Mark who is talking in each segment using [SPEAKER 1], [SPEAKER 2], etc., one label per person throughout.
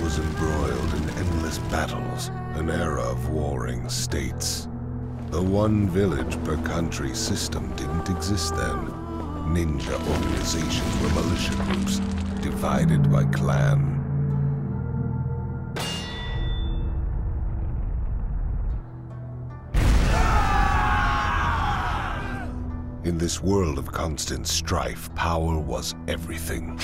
[SPEAKER 1] was embroiled in endless battles, an era of warring states. The one village per country system didn't exist then. Ninja organizations were militia groups, divided by clan. In this world of constant strife, power was everything.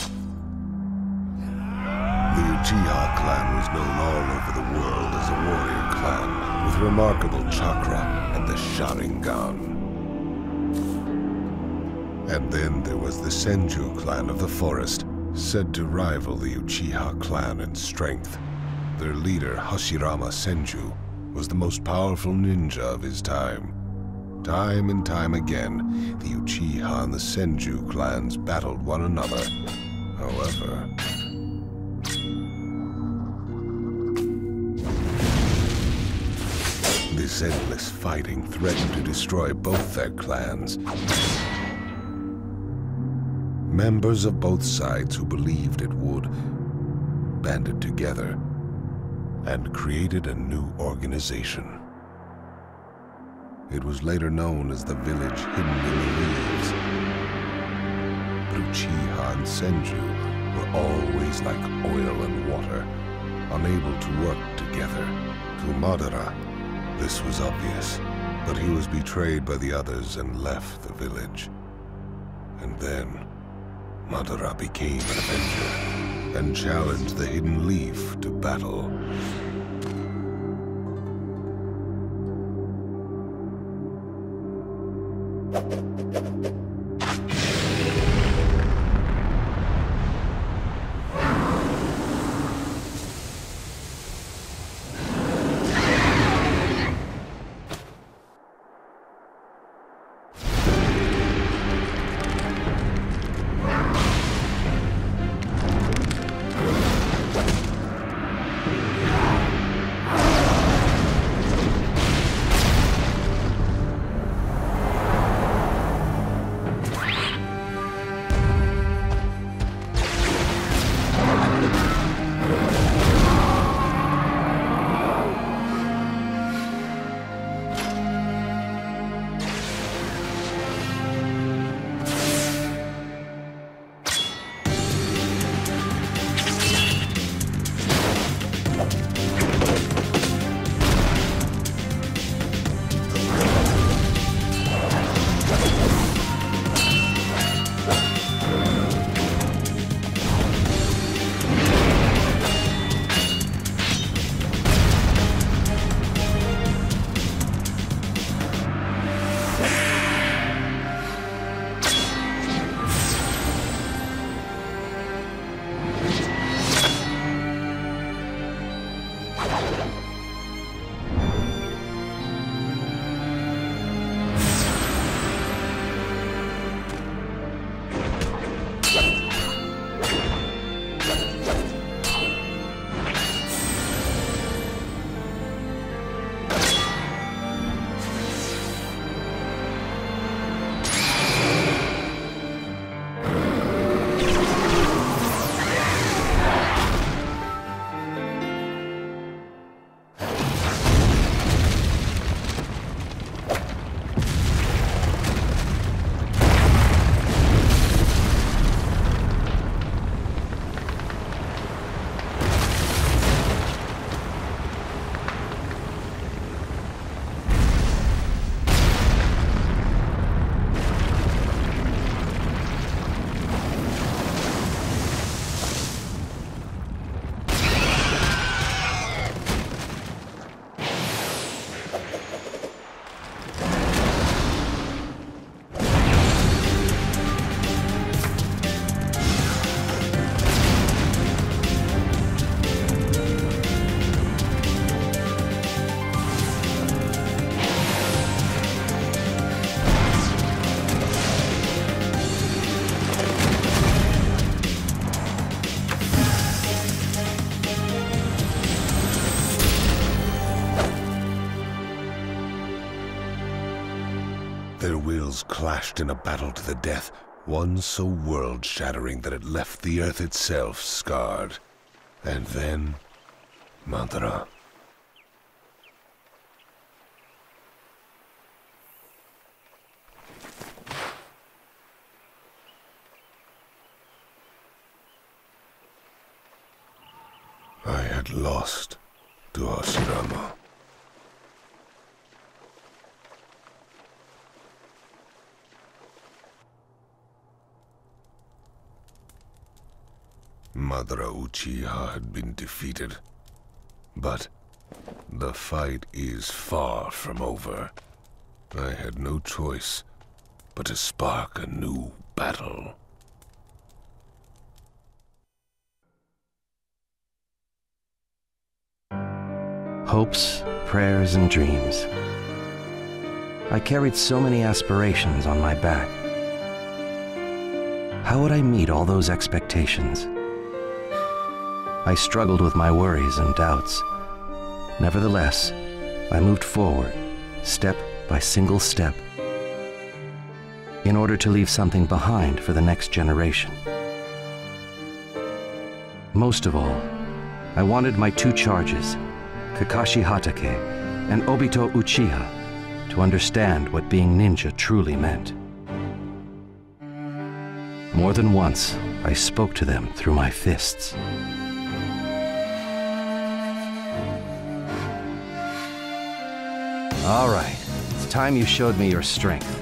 [SPEAKER 1] The Uchiha clan was known all over the world as a warrior clan, with remarkable chakra and the Sharingan. And then there was the Senju clan of the forest, said to rival the Uchiha clan in strength. Their leader, Hashirama Senju, was the most powerful ninja of his time. Time and time again, the Uchiha and the Senju clans battled one another. However, this endless fighting threatened to destroy both their clans. Members of both sides who believed it would banded together and created a new organization. It was later known as the village hidden in the leaves. But Uchiha and Senju were always like oil and water, unable to work together. To Madara, this was obvious, but he was betrayed by the others and left the village. And then, Madara became an avenger and challenged the Hidden Leaf to battle. Their wills clashed in a battle to the death, one so world-shattering that it left the earth itself scarred. And then, Madara. I had lost to Hashirama. Madara Uchiha had been defeated, but the fight is far from over. I had no choice but to spark a new battle.
[SPEAKER 2] Hopes, prayers, and dreams. I carried so many aspirations on my back. How would I meet all those expectations? I struggled with my worries and doubts. Nevertheless, I moved forward, step by single step, in order to leave something behind for the next generation. Most of all, I wanted my two charges, Kakashi Hatake and Obito Uchiha, to understand what being ninja truly meant. More than once, I spoke to them through my fists. All right, it's time you showed me your strength.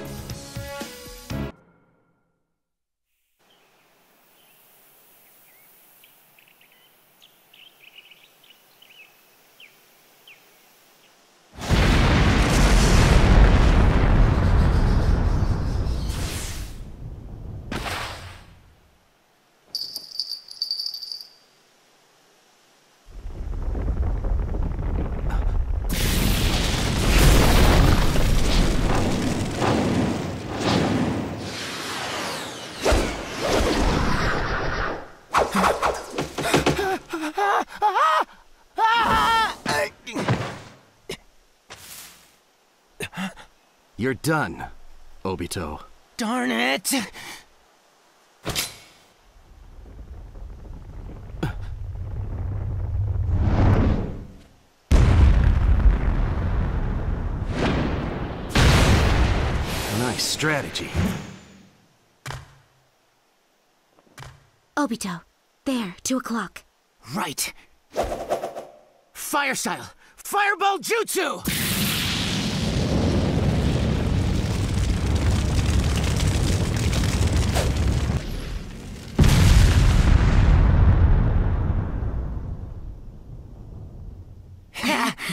[SPEAKER 2] You're done, Obito.
[SPEAKER 3] Darn it!
[SPEAKER 2] Nice strategy.
[SPEAKER 4] Obito, there, 2 o'clock.
[SPEAKER 3] Right. Fire style! Fireball jutsu!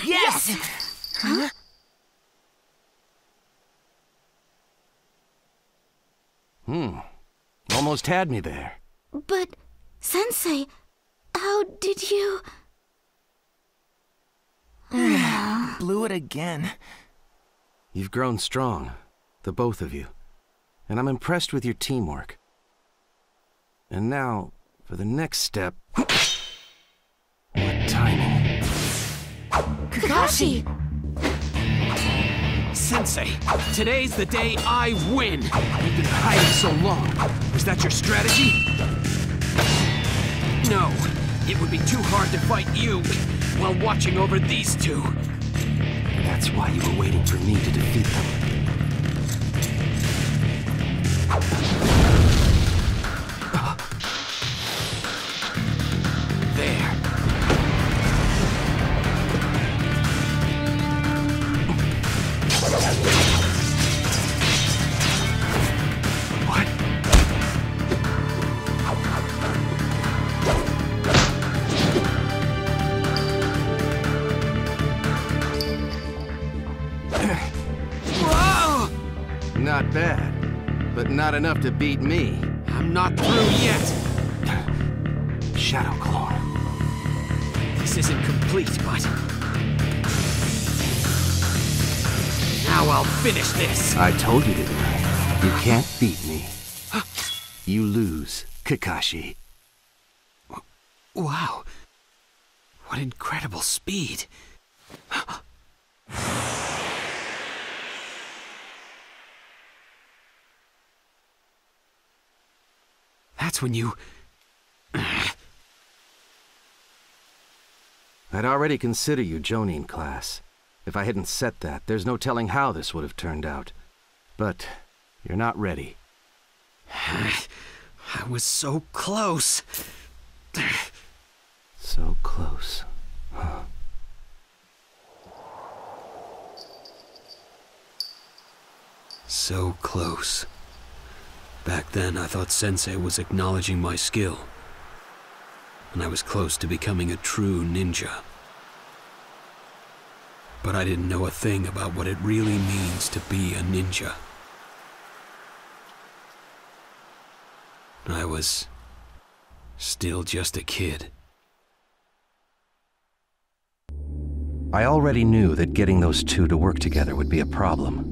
[SPEAKER 3] Yes!
[SPEAKER 4] Huh?
[SPEAKER 2] Almost had me there.
[SPEAKER 4] But, Sensei, how did you...
[SPEAKER 3] Blew it again.
[SPEAKER 2] You've grown strong, the both of you, and I'm impressed with your teamwork. And now, for the next step... What timing?
[SPEAKER 4] Kakashi!
[SPEAKER 3] Sensei, today's the day I win!
[SPEAKER 2] You've been hiding so long. Was that your strategy?
[SPEAKER 3] No, it would be too hard to fight you while watching over these two.
[SPEAKER 2] That's why you were waiting for me to defeat them.
[SPEAKER 3] There.
[SPEAKER 2] What?
[SPEAKER 3] Whoa!
[SPEAKER 2] Not bad, but not enough to beat me.
[SPEAKER 3] I'm not through yet.
[SPEAKER 2] Shadow Clone.
[SPEAKER 3] This isn't complete, but... now I'll finish this.
[SPEAKER 2] I told you, didn't I? You can't beat me. You lose, Kakashi.
[SPEAKER 3] Wow. What incredible speed. That's when you...
[SPEAKER 2] I'd already considered you Jonin class. If I hadn't set that, there's no telling how this would have turned out. But you're not ready.
[SPEAKER 3] I was so close.
[SPEAKER 2] So close. Huh.
[SPEAKER 3] So close. Back then, I thought Sensei was acknowledging my skill. And I was close to becoming a true ninja. But I didn't know a thing about what it really means to be a ninja. I was still just a kid.
[SPEAKER 2] I already knew that getting those two to work together would be a problem.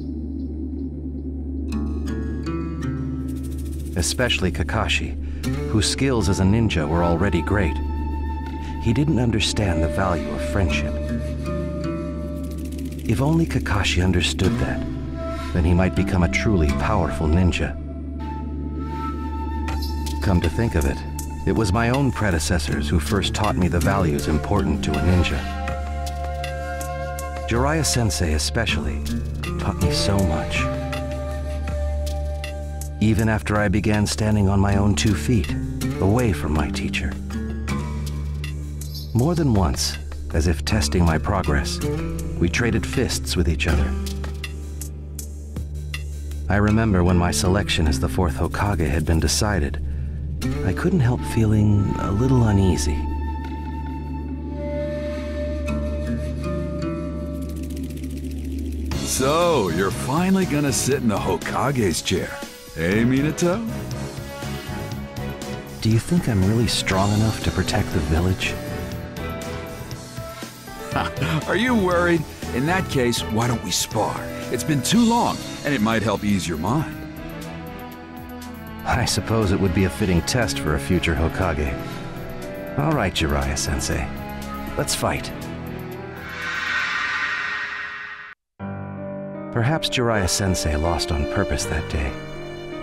[SPEAKER 2] Especially Kakashi, whose skills as a ninja were already great. He didn't understand the value of friendship. If only Kakashi understood that, then he might become a truly powerful ninja. Come to think of it, it was my own predecessors who first taught me the values important to a ninja. Jiraiya Sensei especially taught me so much. Even after I began standing on my own 2 feet, away from my teacher. More than once, as if testing my progress, we traded fists with each other. I remember when my selection as the 4th Hokage had been decided, I couldn't help feeling a little uneasy.
[SPEAKER 5] So, you're finally gonna sit in the Hokage's chair, eh, Minato?
[SPEAKER 2] Do you think I'm really strong enough to protect the village?
[SPEAKER 5] Are you worried? In that case, why don't we spar? It's been too long, and it might help ease your mind.
[SPEAKER 2] I suppose it would be a fitting test for a future Hokage. All right, Jiraiya-sensei. Let's fight. Perhaps Jiraiya-sensei lost on purpose that day,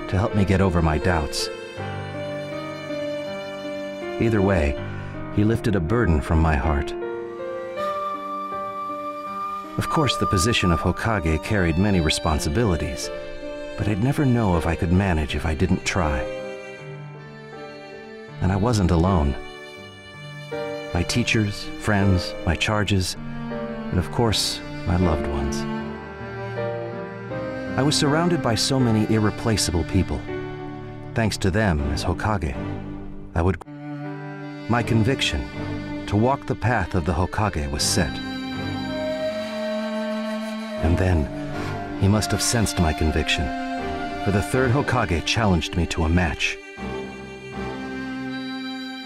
[SPEAKER 2] to help me get over my doubts. Either way, he lifted a burden from my heart. Of course, the position of Hokage carried many responsibilities, but I'd never know if I could manage if I didn't try. And I wasn't alone. My teachers, friends, my charges, and of course, my loved ones. I was surrounded by so many irreplaceable people. Thanks to them, as Hokage, I would... My conviction to walk the path of the Hokage was set. And then, he must have sensed my conviction, for the 3rd Hokage challenged me to a match.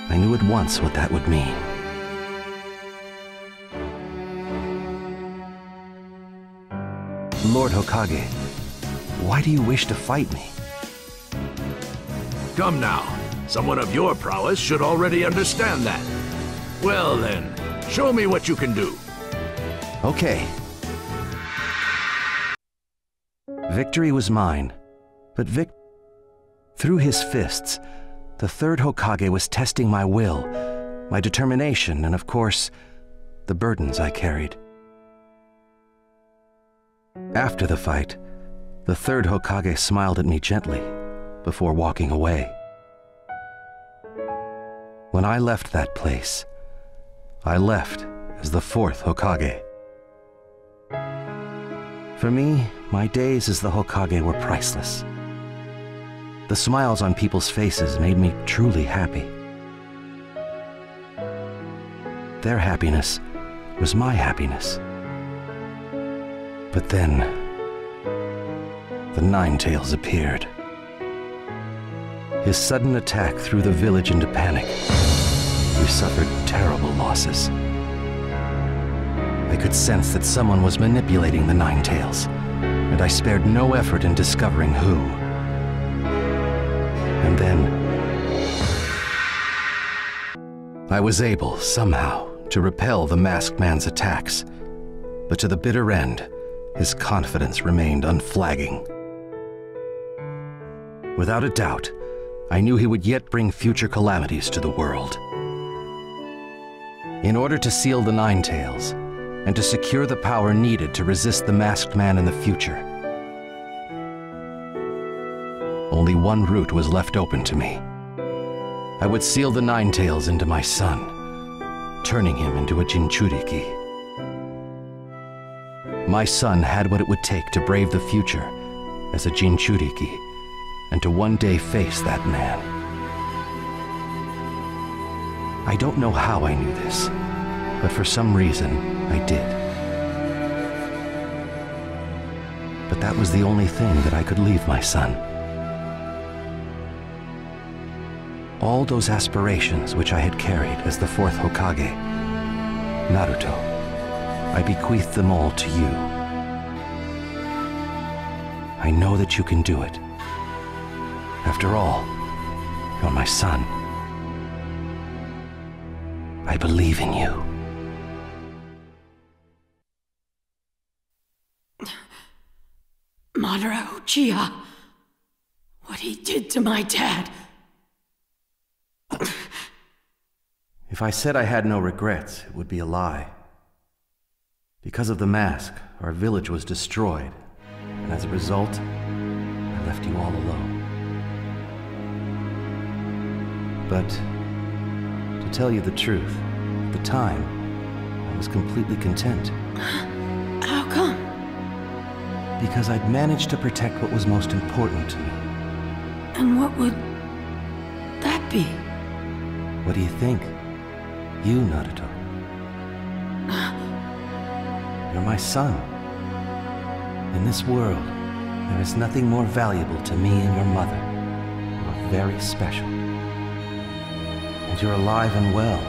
[SPEAKER 2] I knew at once what that would mean. Lord Hokage, why do you wish to fight me?
[SPEAKER 6] Come now, someone of your prowess should already understand that. Well then, show me what you can do.
[SPEAKER 2] Okay. Victory was mine, but through his fists, the 3rd Hokage was testing my will, my determination, and of course, the burdens I carried. After the fight, the 3rd Hokage smiled at me gently before walking away. When I left that place, I left as the 4th Hokage. For me, my days as the Hokage were priceless. The smiles on people's faces made me truly happy. Their happiness was my happiness. But then, the Nine-Tails appeared. His sudden attack threw the village into panic. We suffered terrible losses. I could sense that someone was manipulating the Nine-Tails, and I spared no effort in discovering who. And then, I was able, somehow, to repel the masked man's attacks, but to the bitter end, his confidence remained unflagging. Without a doubt, I knew he would yet bring future calamities to the world. In order to seal the Nine Tails, and to secure the power needed to resist the Masked Man in the future, only one route was left open to me. I would seal the Nine Tails into my son, turning him into a Jinchuriki. My son had what it would take to brave the future as a Jinchuriki, and to one day face that man. I don't know how I knew this, but for some reason, I did. But that was the only thing that I could leave my son. All those aspirations which I had carried as the fourth Hokage, Naruto, I bequeath them all to you. I know that you can do it. After all, you're my son. I believe in you.
[SPEAKER 7] Madara Uchiha, what he did to my dad.
[SPEAKER 2] If I said I had no regrets, it would be a lie. Because of the mask, our village was destroyed, and as a result, I left you all alone. But, to tell you the truth, at the time, I was completely content.
[SPEAKER 7] How come?
[SPEAKER 2] Because I'd managed to protect what was most important to me.
[SPEAKER 7] And what would that be?
[SPEAKER 2] What do you think? You, Naruto. You're my son. In this world, there is nothing more valuable to me and your mother. You are very special. And you're alive and well.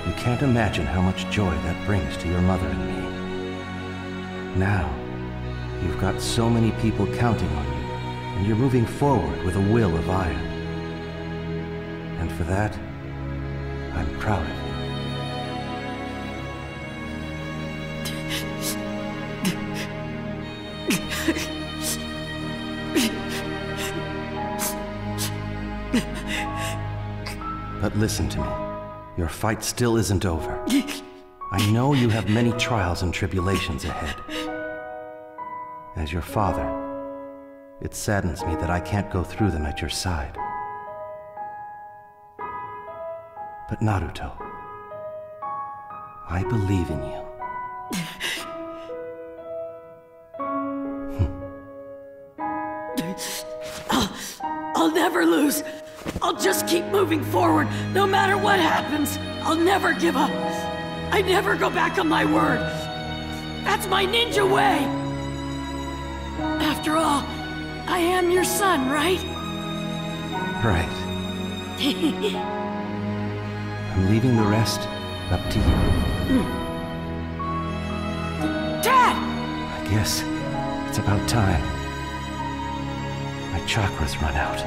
[SPEAKER 2] You can't imagine how much joy that brings to your mother and me. Now, you've got so many people counting on you, and you're moving forward with a will of iron. And for that, I'm proud of you. But listen to me. Your fight still isn't over. I know you have many trials and tribulations ahead. As your father, it saddens me that I can't go through them at your side. But Naruto, I believe in you.
[SPEAKER 7] I'll never lose. I'll just keep moving forward, no matter what happens. I'll never give up. I never go back on my word. That's my ninja way. After all, I am your son, right?
[SPEAKER 2] Right. I'm leaving the rest up to you.
[SPEAKER 7] Dad!
[SPEAKER 2] I guess it's about time. My chakras run out.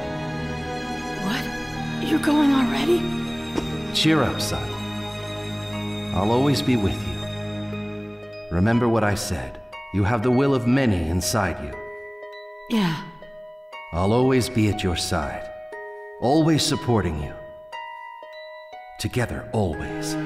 [SPEAKER 7] What? You're going already?
[SPEAKER 2] Cheer up, son. I'll always be with you. Remember what I said. You have the will of many inside you.
[SPEAKER 7] Yeah.
[SPEAKER 2] I'll always be at your side. Always supporting you. Together, always.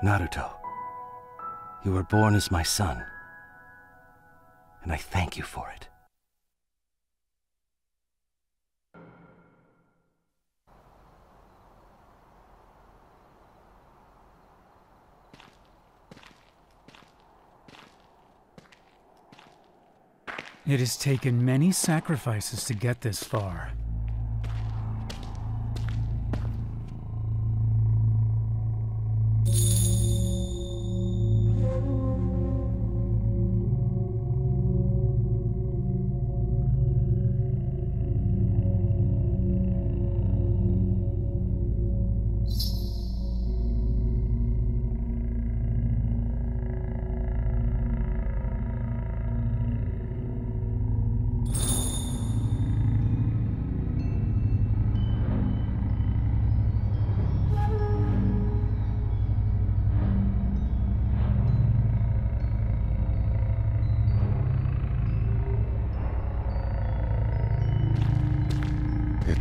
[SPEAKER 2] Naruto, you were born as my son, and I thank you for it.
[SPEAKER 8] It has taken many sacrifices to get this far.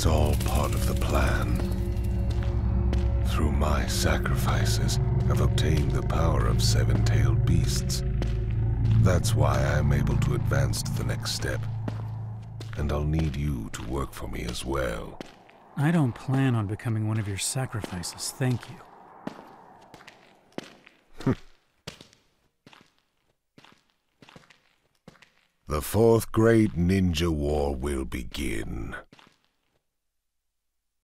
[SPEAKER 1] It's all part of the plan. Through my sacrifices, I've obtained the power of seven-tailed beasts. That's why I'm able to advance to the next step. And I'll need you to work for me as well.
[SPEAKER 8] I don't plan on becoming one of your sacrifices, thank you.
[SPEAKER 1] The fourth great ninja war will begin.